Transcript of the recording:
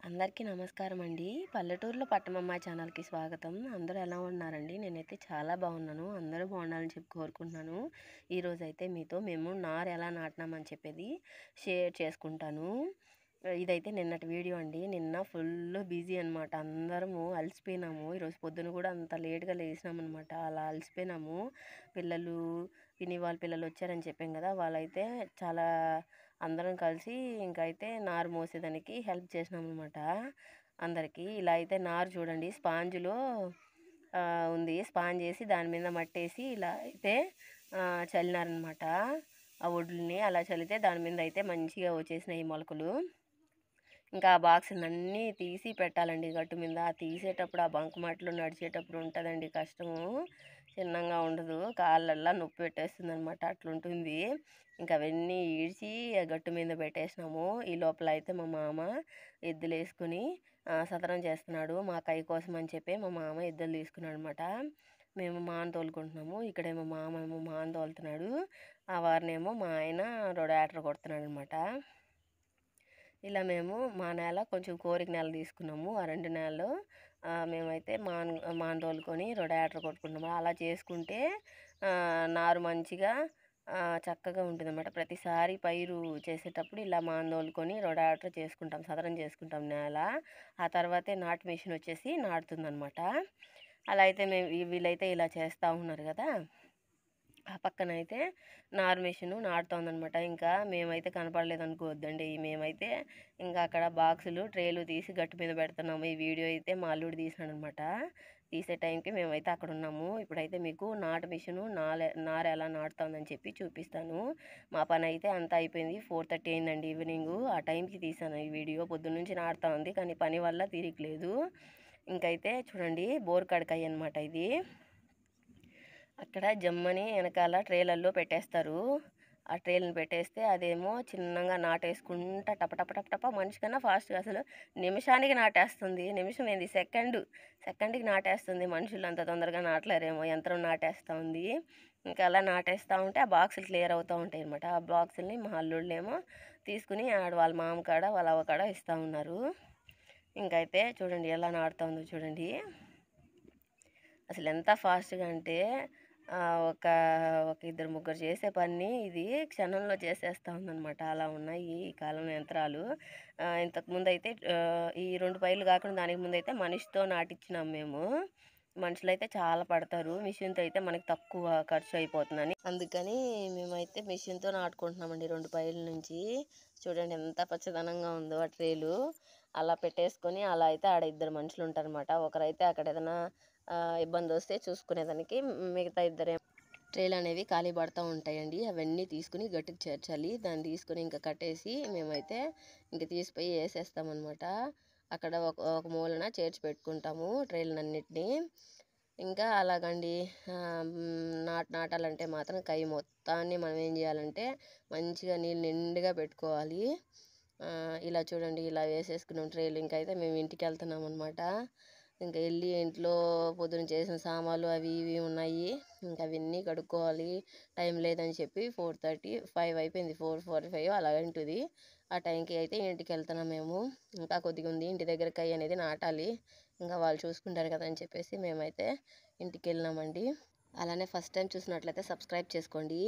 అందరికీ నమస్కారం అండి. పల్లెటూరులో పట్టమమ్మాయి ఛానల్‌కి స్వాగతం. అందరూ ఎలా ఉన్నారండి? నేనైతే చాలా బాగున్నాను. అందరూ బాగుండాలని చెప్పి కోరుకుంటున్నాను. ఈరోజైతే మీతో మేము నారు ఎలా నాటినామని చెప్పేది షేర్ చేసుకుంటాను. ఇదైతే నిన్నటి వీడియో అండి. నిన్న ఫుల్ బిజీ అనమాట. అందరము అలసిపోయినాము. ఈరోజు పొద్దున కూడా అంత లేట్‌గా లేసినామనమాట. అలా అలసిపోయినాము. పిల్లలు, పిన్ని వాళ్ళ పిల్లలు వచ్చారని చెప్పాం కదా! వాళ్ళైతే చాలా అందరం కలిసి ఇంకైతే నారు మోసేదానికి హెల్ప్ చేసినామన్నమాట అందరికీ. ఇలా అయితే నారు చూడండి స్పాంజ్లో ఉంది. స్పాంజ్ వేసి దాని మీద మట్టేసి ఇలా అయితే చల్లినారనమాట. ఆ వడ్లని అలా చల్లితే దాని మీద అయితే మంచిగా వచ్చేసినాయి మొలకలు. ఇంకా ఆ బాక్సులన్నీ తీసి పెట్టాలండి గట్టు మీద. తీసేటప్పుడు ఆ బంకమట్లో నడిచేటప్పుడు ఉంటుందండి కష్టము. చిన్నగా ఉండదు, కాళ్ళల్లా నొప్పి పెట్టేస్తుంది అనమాట, అట్లుంటుంది. ఇంకా అవన్నీ ఈడ్చి ఆ గట్టు మీద పెట్టేసినాము. ఈ లోపల అయితే మా మామ ఎద్దులు వేసుకుని సదరం చేస్తున్నాడు. మా కై కోసం అని చెప్పి మా మామ ఎద్దులు తీసుకున్నాడు అనమాట. మేము మాను తోలుకుంటున్నాము. ఇక్కడేమో మామ ఏమో మాను తోలుతున్నాడు. ఆ వారినేమో మా ఆయన రొడాటర్ కొడుతున్నాడు అనమాట. ఇలా మేము మా నేల కొంచెం కోరిక నేల తీసుకున్నాము. ఆ 2 నెలలు మేమైతే మాను తోలుకొని రొడాటర్ కొట్టుకుంటాము. అలా చేసుకుంటే నారు మంచిగా చక్కగా ఉంటుందన్నమాట. ప్రతిసారి పైరు చేసేటప్పుడు ఇలా మాను తోలుకొని రొడాటర్ చేసుకుంటాం, సదరం చేసుకుంటాం నేల. ఆ తర్వాతే నాటు మిషన్ వచ్చేసి నాటుతుందన్నమాట. అలా అయితే వీళ్ళైతే ఇలా చేస్తూ ఉన్నారు కదా. ఆ పక్కన అయితే నారు మిషను నాటుతోందనమాట. ఇంకా మేమైతే కనపడలేదు అనుకోవద్దండి. మేమైతే ఇంకా అక్కడ బాక్సులు ట్రేలు తీసి గట్టు మీద పెడుతున్నాము. ఈ వీడియో అయితే మా అల్లుడు తీసాడనమాట. తీసే టైంకి మేమైతే అక్కడ ఉన్నాము. ఇప్పుడైతే మీకు నాటు మిషను నారు ఎలా నాటుతుందని చెప్పి చూపిస్తాను. మా పని అయితే అంతా అయిపోయింది. 4:30 అయిందండి ఈవినింగు. ఆ టైంకి తీసాను ఈ వీడియో. పొద్దున్న నుంచి నాటుతా ఉంది కానీ పని వల్ల తీరికలేదు. ఇంకైతే చూడండి బోర్ కడకాయ అనమాట ఇది. అక్కడ జమ్మని వెనకాల ట్రేలల్లో పెట్టేస్తారు. ఆ ట్రేలను పెట్టేస్తే అదేమో చిన్నగా నాటేసుకుంటా టప మనిషి కన్నా ఫాస్ట్గా, అసలు నిమిషానికి నాటేస్తుంది. నిమిషం ఏంది, సెకండ్కి నాటేస్తుంది. మనుషులు అంత తొందరగా నాటలేరేమో, యంత్రం నాటేస్తూ ఉంది. ఇంకా అలా నాటేస్తూ ఉంటే ఆ బాక్సులు క్లియర్ అవుతూ ఉంటాయి అనమాట. ఆ బాక్సుల్ని మా అల్లుళ్ళేమో తీసుకుని వాళ్ళ మామ కాడ వాళ్ళ అవ్వ కాడ ఇస్తూ ఉన్నారు. ఇంకైతే చూడండి ఎలా నాటుతుందో చూడండి. అసలు ఎంత ఫాస్ట్గా అంటే ఒక ఒక ఇద్దరు ముగ్గురు చేసే పని ఇది క్షణంలో చేసేస్తూ ఉందన్నమాట. అలా ఉన్నాయి ఈ కాలం యంత్రాలు. ఇంతకుముందు అయితే ఈ 2 పైర్లు కాకుండా దానికి ముందు అయితే మనిషితో నాటించినాం మేము. మనుషులైతే చాలా పడతారు. మిషన్తో అయితే మనకి తక్కువ ఖర్చు అయిపోతుందని అందుకని మేమైతే మిషన్తో నాటుకుంటున్నామండి 2 పైర్ల నుంచి. చూడండి ఎంత పచ్చదనంగా ఉందో ఆ ట్రేలు. అలా పెట్టేసుకొని అలా అయితే ఆడ ఇద్దరు మనుషులు ఉంటారనమాట. ఒకరైతే అక్కడ ఏదైనా ఇబ్బంది వస్తే చూసుకునేదానికి, మిగతా ఇద్దరే ట్రేలు అనేవి ఖాళీ పడుతూ ఉంటాయండి. అవన్నీ తీసుకుని గట్టికి చేర్చాలి. దాన్ని తీసుకుని ఇంకా కట్టేసి మేమైతే ఇంక తీసిపోయి వేసేస్తామన్నమాట. అక్కడ ఒక మూలన చేర్చి పెట్టుకుంటాము ట్రేలన్నిటినీ. ఇంకా అలాగండి నాటాలంటే మాత్రం కై మొత్తాన్ని మనం ఏం చేయాలంటే మంచిగా నీళ్ళు నిండుగా పెట్టుకోవాలి. ఇలా చూడండి ఇలా వేసేసుకున్నాం ట్రేలు. ఇంకైతే మేము ఇంటికి వెళ్తున్నాం అనమాట. ఇంకా వెళ్ళి ఇంట్లో పొద్దున చేసిన సామాన్లు అవి ఇవి ఉన్నాయి, ఇంకా అవన్నీ కడుక్కోవాలి. టైం లేదని చెప్పి 4:30 5 అయిపోయింది, 4:45 అలాగంటుంది. ఆ టైంకి అయితే ఇంటికి వెళ్తున్నాం మేము. ఇంకా కొద్దిగా ఉంది ఇంటి దగ్గర కై అనేది నాటాలి. ఇంకా వాళ్ళు చూసుకుంటారు కదా అని చెప్పేసి మేమైతే ఇంటికి వెళ్ళినామండి. అలానే ఫస్ట్ టైం చూసినట్లయితే సబ్స్క్రైబ్ చేసుకోండి.